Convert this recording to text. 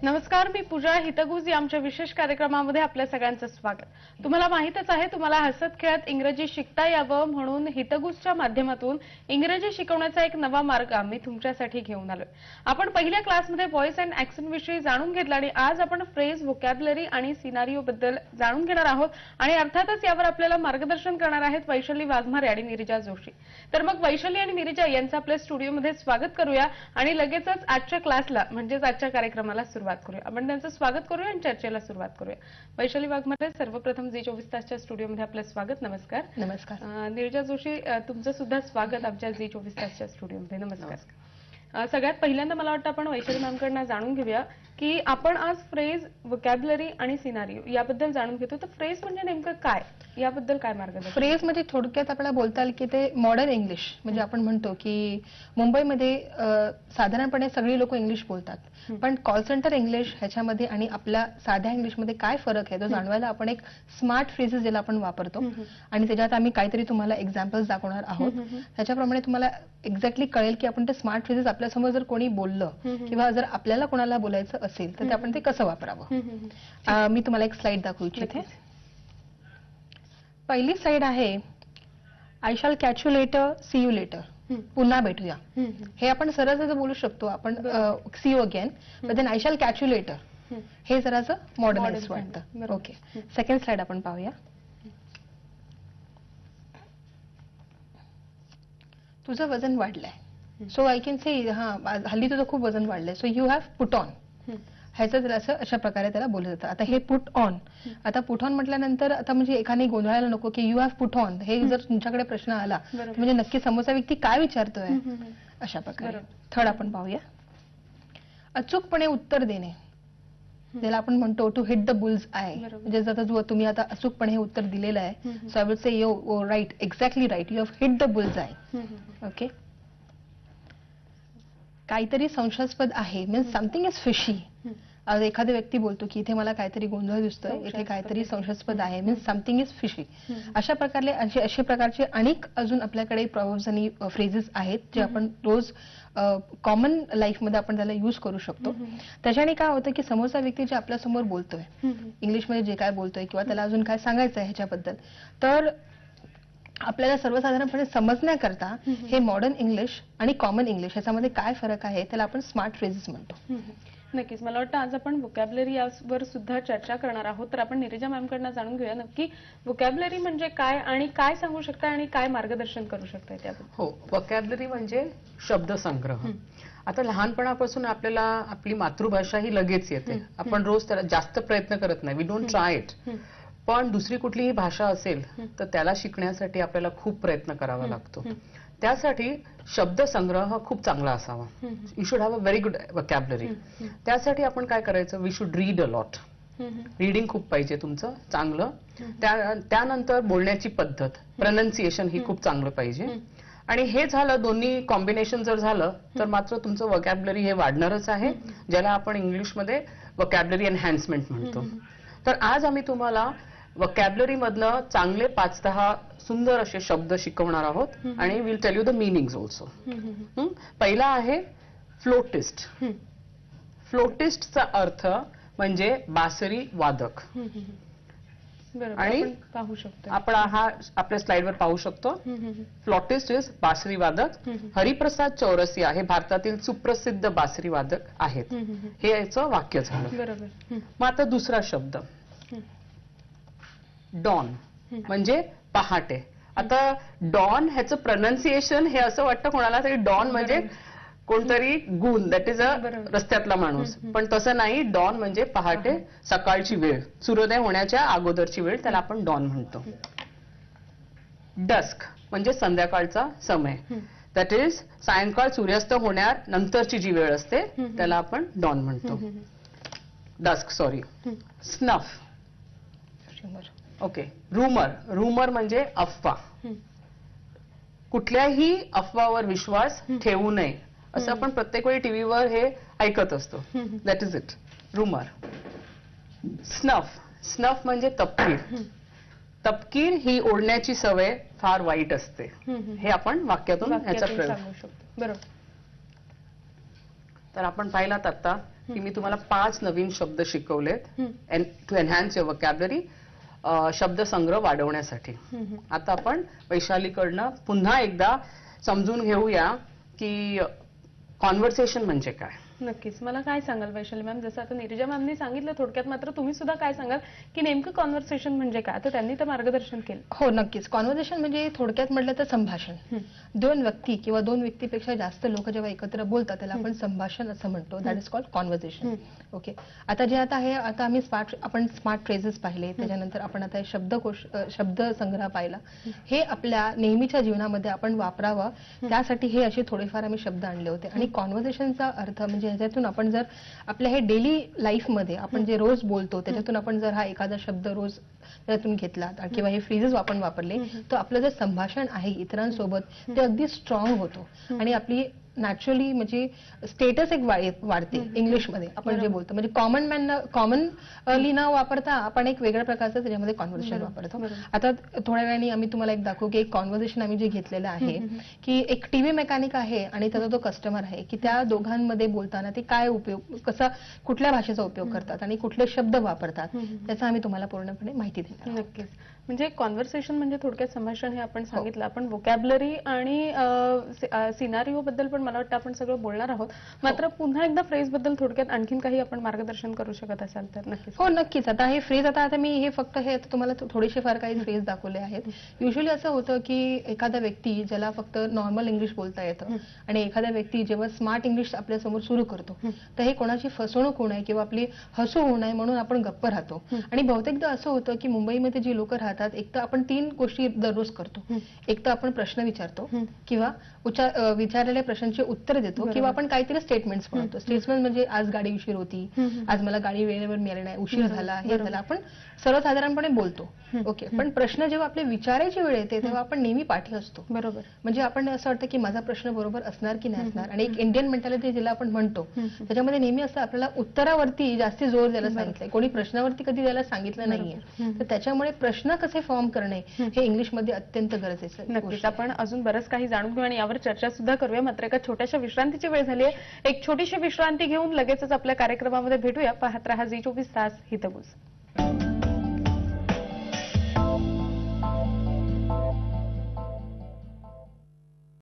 नमस्कार, मी पूजा हितगुज या आमच्या विशेष कार्यक्रमामध्ये आपल्या सगळ्यांचं स्वागत. तुम्हाला माहितच आहे, तुम्हाला हसत खेळत इंग्रजी शिकता यावं म्हणून हितगुजच्या माध्यमातून इंग्रजी शिकवण्याचा एक नवा मार्ग आम्ही तुमच्यासाठी घेऊन आलोय. आपण पहिल्या क्लासमध्ये व्हॉइस अँड ऍक्सेंट विषयी जाणून घेतला आणि आज आपण फ्रेज, व्होकॅब्युलरी आणि सिनारिओ बद्दल जाणून घेणार आहोत आणि अर्थातच यावर आपल्याला मार्गदर्शन करणार आहेत वैशाली वाघमारे आणि नीरजा जोशी. तर मग वैशाली आणि नीरजा यांचं आपल्या स्टुडिओमध्ये स्वागत करूया आणि लगेचच आजच्या क्लासला म्हणजेच आजच्या कार्यक्रमाला सुरुवात करूया. आपण त्यांचं स्वागत करूया आणि चर्चेला सुरुवात करूया. वैशाली वाघमारे, सर्वप्रथम झी 24 तासच्या स्टुडिओमध्ये आपलं स्वागत. नमस्कार. नमस्कार. नीरजा जोशी, तुमचं सुद्धा स्वागत आमच्या झी 24 तासच्या स्टुडिओमध्ये. नमस्कार. सगळ्यात पहिल्यांदा मला वाटतं आपण वैशाली मॅमकडनं जाणून घेऊया की आपण आज फ्रेज, व्होकॅब्युलरी आणि सिनारिओ याबद्दल जाणून घेतो. तर फ्रेज म्हणजे नेमकं काय, याबद्दल काय मार्गदर्शन? फ्रेज म्हणजे थोडक्यात आपल्याला बोलता येईल की ते मॉडर्न इंग्लिश. म्हणजे आपण म्हणतो की मुंबईमध्ये साधारणपणे सगळी लोक इंग्लिश बोलतात, पण कॉल सेंटर इंग्लिश ह्याच्यामध्ये आणि आपल्या साध्या इंग्लिशमध्ये काय फरक आहे तो जाणवायला आपण एक स्मार्ट फ्रेजेस ज्याला आपण वापरतो आणि त्याच्यात आम्ही काहीतरी तुम्हाला एक्झाम्पल्स दाखवणार आहोत. त्याच्याप्रमाणे तुम्हाला एक्झॅक्टली कळेल की आपण ते स्मार्ट फ्रेजेस आपल्यासमोर जर कोणी बोललं किंवा जर आपल्याला कोणाला बोलायचं असेल तर ते आपण ते कसं वापरावं. मी तुम्हाला एक स्लाइड दाखवू इच्छिते. पहिली स्लाइड आहे, I shall catch you later, see you later. पुन्हा भेटूया. हे आपण सरळ बोलू शकतो आपण, see you again, but then I shall catch you later हे जरासं मॉडर्नाइज वाटतं. ओके, सेकंड स्लाइड आपण पाहूया. तुझं वजन वाढलंय, सो आय कॅन से, हल्ली तुझं खूप वजन वाढलंय, so you have put on. ह्याचं जरासं अशा प्रकारे त्याला बोललं जातं. आता हे पुट ऑन, आता पुट ऑन म्हटल्यानंतर आता म्हणजे एखादी गोंधळायला नको की यू हॅव पुट ऑन. हे जर तुमच्याकडे प्रश्न आला म्हणजे नक्की समोरचा व्यक्ती काय विचारतोय अशा प्रकारे. थर्ड आपण पाहूया, अचूकपणे उत्तर देणे, ज्याला आपण म्हणतो to hit the bull's eye. म्हणजे जर तुम्ही आता अचूकपणे हे उत्तर दिलेलं आहे, so I will say you right, exactly right, you have hit the bull's eye. Okay. काहीतरी संशयास्पद आहे, मीन्स समथिंग इज फिशी. एखादा व्यक्ती बोलतो की इथे मला काहीतरी गोंधळ दिसतोय, इथे काहीतरी संशयास्पद आहे, मीन्स समथिंग इज फिशी. अशा प्रकारचे अनेक अजून आपल्याकडे प्रॉव्हर्ब्स आणि फ्रेजेस आहेत जे आपण रोज कॉमन लाईफमध्ये आपण त्याला यूज करू शकतो. त्याच्याने काय होतं की समोरचा व्यक्ती जे आपल्या समोर बोलतोय इंग्लिशमध्ये, जे काय बोलतोय किंवा त्याला अजून काय सांगायचं आहे ह्याच्याबद्दल, तर आपल्याला सर्वसाधारणपणे समजण्याकरता हे मॉडर्न इंग्लिश आणि कॉमन इंग्लिश ह्याच्यामध्ये काय फरक आहे त्याला आपण स्मार्ट फ्रेजेस म्हणतो. नक्कीच. मला वाटतं आज आपण व्होकॅब्युलरी यावर सुद्धा चर्चा करणार आहोत. तर आपण नीरजा मॅमकडनं जाणून घेऊया नक्की व्होकॅब्युलरी म्हणजे काय आणि काय सांगू शकता आणि काय मार्गदर्शन करू शकताय त्याबद्दल. हो, व्होकॅब्युलरी म्हणजे शब्दसंग्रह. आता लहानपणापासून आपल्याला आपली मातृभाषा ही लगेच येते, आपण रोज त्याला जास्त प्रयत्न करत नाही, वी डोंट ट्राय इट. पण दुसरी कुठलीही भाषा असेल तर त्याला शिकण्यासाठी आपल्याला खूप प्रयत्न करावा लागतो. त्यासाठी शब्दसंग्रह खूप चांगला असावा. You should have a very good vocabulary. त्यासाठी आपण काय करायचं, we should read a lot. Reading खूप पाहिजे तुमचं चांगलं. त्यानंतर बोलण्याची पद्धत, प्रोनाउन्सिएशन ही खूप चांगलं पाहिजे. आणि हे झालं, दोन्ही कॉम्बिनेशन जर झालं तर मात्र तुमचं व्होकॅब्युलरी हे वाढणारच आहे, ज्याला आपण इंग्लिशमध्ये व्होकॅब्युलरी एनहॅन्समेंट म्हणतो. तर आज आम्ही तुम्हाला व्होकॅब्युलरी मधनं चांगले 5-10 सुंदर असे शब्द शिकवणार आहोत आणि will tell you the meanings also. पहिला आहे फ्लोटिस्ट. फ्लोटिस्टचा अर्थ म्हणजे बासरी वादक. आणि पाहू शकतो आपण हा आपल्या स्लाइडवर पाहू शकतो. फ्लोटिस्ट इज बासरी वादक. हरिप्रसाद चौरसिया हे भारतातील सुप्रसिद्ध बासरी वादक आहेत. हे याचं वाक्य झालं. बरोबर. मग आता दुसरा शब्द, डॉन म्हणजे पहाटे. आता डॉन ह्याचं प्रोनाउन्सिएशन हे असं वाटतं कोणाला तरी डॉन म्हणजे कोणतरी गुण, दॅट इज अ रस्त्यातला माणूस, पण तसं नाही. डॉन म्हणजे पहाटे, सकाळची वेळ, सूर्योदय होण्याच्या अगोदरची वेळ, त्याला आपण डॉन म्हणतो. डस्क म्हणजे संध्याकाळचा समय, दॅट इज सायंकाळ सूर्यास्त होण्यानंतरची जी वेळ असते त्याला आपण डॉन म्हणतो. Dusk, sorry. Snuff, okay. Rumour, rumour म्हणजे अफवा. कुठल्याही अफवावर विश्वास ठेवू नये असं आपण प्रत्येक वेळी टीव्हीवर हे ऐकत असतो, that is it, rumour. Snuff, snuff म्हणजे तपकीर. तपकीर ही ओढण्याची सवय फार वाईट असते. हे आपण वाक्यातून ह्याचा प्रयोग. बरोबर. तर आपण पाहिलात आता की मी तुम्हाला 5 नवीन शब्द शिकवलेत टू एनहान्स युअर वोकॅब्युलरी, शब्दसंग्रह वाढवण्यासाठी. आता आपण वैशालीकडनं पुन्हा एकदा समजून घेऊया की कॉन्व्हर्सेशन म्हणजे काय. नक्कीच. मला काय सांगाल वैशाली मॅम, जसं आता नीरजा मॅमनी सांगितलं थोडक्यात, मात्र तुम्ही सुद्धा काय सांगाल की नेमकं कॉन्व्हर्सेशन म्हणजे काय? आता त्यांनी तर मार्गदर्शन केलं. हो नक्कीच. कॉन्व्हर्सेशन म्हणजे थोडक्यात म्हटलं तर संभाषण. दोन व्यक्ती किंवा दोन व्यक्तीपेक्षा जास्त लोक जेव्हा एकत्र बोलतात त्याला आपण संभाषण असं म्हणतो. That is called conversation. Okay. आता जे आता आहे, आता आम्ही आपण स्मार्ट फ्रेजेस पाहिले, त्याच्यानंतर आपण आता शब्दकोश शब्दसंग्रह पाहिला. हे आपल्या नेहमीच्या जीवनामध्ये आपण वापरावं त्यासाठी हे असे थोडेफार आम्ही शब्द आणले होते. आणि कॉन्व्हर्सेशनचा अर्थ म्हणजे ह्याच्यातून आपण जर आपल्या हे डेली लाईफमध्ये आपण जे रोज बोलतो त्याच्यातून आपण जर हा एखादा शब्द रोज त्यातून घेतला किंवा हे फ्रेजेस आपण वापरले तर आपलं जे संभाषण आहे इतरांसोबत ते अगदी स्ट्रॉंग होतो आणि आपली नॅचरली म्हणजे स्टेटस एक वाढते इंग्लिशमध्ये आपण जे बोलतो. म्हणजे कॉमनली न वापरता आपण एक वेगळ्या प्रकारचं त्याच्यामध्ये कॉन्व्हर्सेशन वापरतो. आता थोड्या वेळाने आम्ही तुम्हाला एक दाखवू की एक कॉन्व्हर्सेशन आम्ही जे घेतलेलं आहे की एक टीव्ही मेकॅनिक आहे आणि त्याचा तो कस्टमर आहे की त्या दोघांमध्ये बोलताना ते काय उपयोग, कसा कुठल्या भाषेचा उपयोग करतात आणि कुठले शब्द वापरतात त्याचा आम्ही तुम्हाला पूर्णपणे माहिती देणार. नक्कीच. म्हणजे कॉन्व्हर्सेशन म्हणजे थोडक्यात संभाषण हे आपण सांगितलं. आपण व्होकॅब्युलरी आणि सिनारिओ बद्दल पण मला वाटतं आपण सगळं बोलणार आहोत. मात्र पुन्हा एकदा फ्रेज बद्दल थोडक्यात आणखीन काही आपण मार्गदर्शन करू शकत असाल तर नक्कीच. हो नक्कीच. आता हे फ्रेज आता मी हे फक्त हे तुम्हाला थोडेसे फार काही फ्रेज दाखवले आहेत. युजली असं होतं की एखादा व्यक्ती ज्याला फक्त नॉर्मल इंग्लिश बोलता येतं आणि एखादा व्यक्ती जेव्हा स्मार्ट इंग्लिश आपल्यासमोर सुरू करतो तर हे कोणाची फसवणूक होऊ नये किंवा आपली हसू होऊ नये म्हणून आपण गप्प राहतो. आणि बहुतेकदा असं होतं की मुंबईमध्ये जी लोक राहतात एक तर आपण 3 गोष्टी दररोज करतो. एक तर आपण प्रश्न विचारतो किंवा विचारलेल्या प्रश्नांची उत्तर देतो किंवा आपण काहीतरी स्टेटमेंट्स बनवतो. स्टेटमेंट म्हणजे आज गाडी उशीर होती, आज मला गाडी वेळेवर मिळाली नाही, उशीर झाला, हे झाला, आपण सर्वसाधारणपणे बोलतो. ओके. पण प्रश्न जेव्हा आपल्या विचारायची वेळ येते तेव्हा आपण नेहमी पाठी असतो. बरोबर. म्हणजे आपण असं वाटतं की माझा प्रश्न बरोबर असणार की नाही असणार. आणि एक इंडियन मेंटॅलिटी ज्याला आपण म्हणतो त्याच्यामध्ये नेहमी असं आपल्याला उत्तरावरती जास्ती जोर द्यायला सांगितलंय, कोणी प्रश्नावरती कधी द्यायला सांगितलं नाहीये. तर त्याच्यामुळे प्रश्न कसे फॉर्म करणे हे इंग्लिशमध्ये अत्यंत गरजेचं आहे. नक्कीच. आपण अजून बरंच काही जाणून घेऊ आणि यावर चर्चा सुद्धा करूया. मात्र एका छोट्याशा विश्रांतीची वेळ झाली आहे. एक छोटीशी विश्रांती घेऊन लगेचच आपल्या कार्यक्रमामध्ये भेटूया. पाहत रहा झी 24 तास हितगुज.